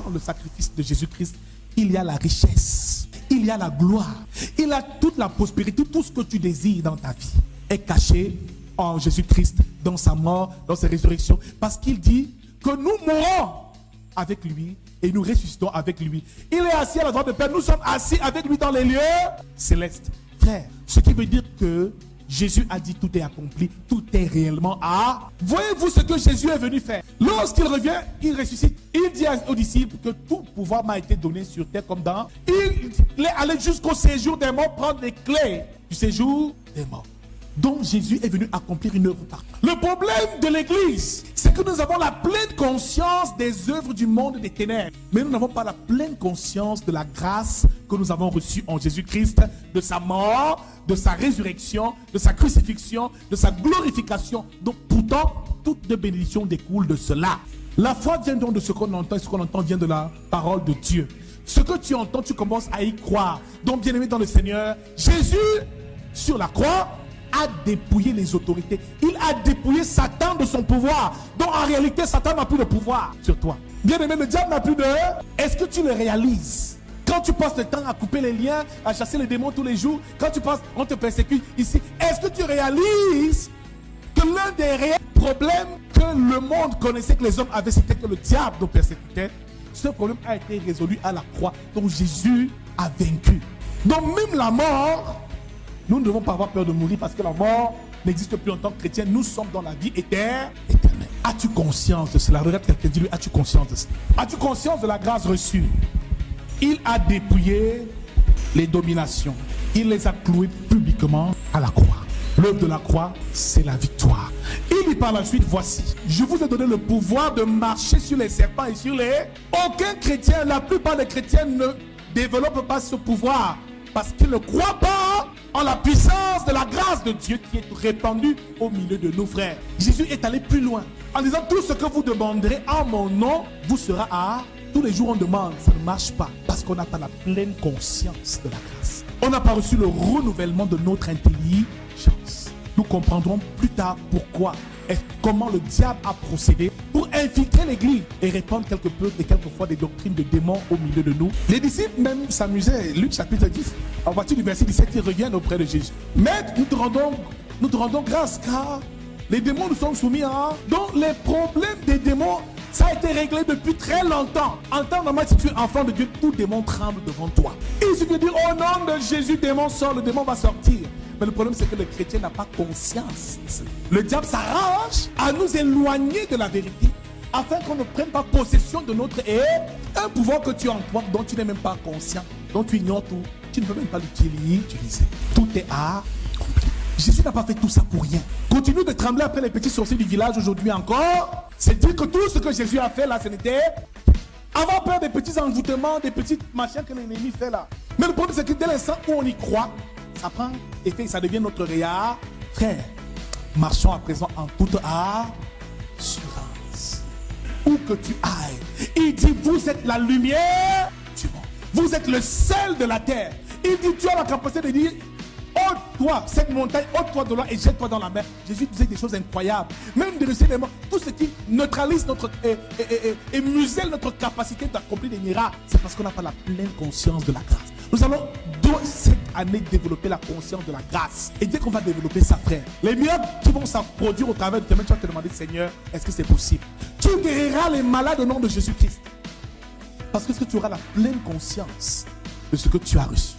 dans le sacrifice de Jésus-Christ, il y a la richesse, il y a la gloire, il y a toute la prospérité, tout ce que tu désires dans ta vie est caché en Jésus-Christ, dans sa mort, dans sa résurrection, parce qu'il dit que nous mourrons avec lui et nous ressuscitons avec lui. Il est assis à la droite de Père, nous sommes assis avec lui dans les lieux célestes. Frère, ce qui veut dire que Jésus a dit tout est accompli, tout est réellement à. Voyez-vous ce que Jésus est venu faire? Lorsqu'il revient, il ressuscite. Il dit aux disciples que tout pouvoir m'a été donné sur terre comme dans. Il est allé jusqu'au séjour des morts prendre les clés du séjour des morts. Donc Jésus est venu accomplir une œuvre partout. Le problème de l'Église, c'est que nous avons la pleine conscience des œuvres du monde des ténèbres. Mais nous n'avons pas la pleine conscience de la grâce que nous avons reçue en Jésus-Christ, de sa mort, de sa résurrection, de sa crucifixion, de sa glorification. Donc pourtant, toutes les bénédictions découlent de cela. La foi vient donc de ce qu'on entend, et ce qu'on entend vient de la parole de Dieu. Ce que tu entends, tu commences à y croire. Donc bien aimé dans le Seigneur, Jésus, sur la croix, a dépouillé les autorités. Il a dépouillé Satan de son pouvoir. Donc en réalité, Satan n'a plus de pouvoir sur toi. Bien aimé, le diable n'a plus de... Est-ce que tu le réalises? Quand tu passes le temps à couper les liens, à chasser les démons tous les jours, quand tu passes, on te persécute ici, est-ce que tu réalises que l'un des réels problèmes que le monde connaissait, que les hommes avaient, c'était que le diable nous persécutait? Ce problème a été résolu à la croix. Donc Jésus a vaincu. Donc même la mort... Nous ne devons pas avoir peur de mourir parce que la mort n'existe plus en tant que chrétien. Nous sommes dans la vie éternelle. As-tu conscience de cela? Regarde quelqu'un, dis-lui, as-tu conscience de cela? As-tu conscience de la grâce reçue? Il a dépouillé les dominations. Il les a clouées publiquement à la croix. L'œuvre de la croix, c'est la victoire. Il dit par la suite, voici, je vous ai donné le pouvoir de marcher sur les serpents et sur les... Aucun chrétien, la plupart des chrétiens ne développent pas ce pouvoir parce qu'ils ne croient pas en la puissance de la grâce de Dieu qui est répandue au milieu de nos frères. Jésus est allé plus loin en disant tout ce que vous demanderez en mon nom vous sera à... Tous les jours on demande, ça ne marche pas parce qu'on n'a pas la pleine conscience de la grâce. On n'a pas reçu le renouvellement de notre intelligence. Nous comprendrons plus tard pourquoi et comment le diable a procédé pour infiltrer l'église et répandre quelque peu et quelquefois des doctrines de démons au milieu de nous. Les disciples même s'amusaient. Luc chapitre 10, en partir du verset 17, ils reviennent auprès de Jésus. Maître, nous te rendons grâce car les démons nous sont soumis à... Donc les problèmes des démons, ça a été réglé depuis très longtemps. En temps normal, si tu es enfant de Dieu, tout démon tremble devant toi. Il suffit de dire au nom de Jésus, démon sort, le démon va sortir. Mais le problème, c'est que le chrétien n'a pas conscience. Le diable s'arrange à nous éloigner de la vérité afin qu'on ne prenne pas possession de notre un pouvoir que tu emploies dont tu n'es même pas conscient, dont tu ignores tout. Tu ne peux même pas l'utiliser. Tout est accompli. Jésus n'a pas fait tout ça pour rien. Continue de trembler après les petits sorciers du village aujourd'hui encore. C'est dire que tout ce que Jésus a fait là, ce n'était... Avoir peur des petits envoûtements, des petits machins que l'ennemi fait là. Mais le problème, c'est que dès l'instant où on y croit, ça prend effet, ça devient notre réa. Frère, marchons à présent en toute assurance. Où que tu ailles, il dit, vous êtes la lumière du monde. Vous êtes le sel de la terre. Il dit, tu as la capacité de dire, ôte-toi cette montagne, ôte-toi de là et jette-toi dans la mer. Jésus disait des choses incroyables. Même de recevoir des morts, tout ce qui neutralise notre et muselle notre capacité d'accomplir des miracles, c'est parce qu'on n'a pas la pleine conscience de la grâce. Nous allons cette année développer la conscience de la grâce. Et dès qu'on va développer ça, frère, les miracles qui vont s'en produire au travers de tes mains, tu vas te demander, Seigneur, est-ce que c'est possible? Tu guériras les malades au nom de Jésus-Christ. Parce que tu auras la pleine conscience de ce que tu as reçu.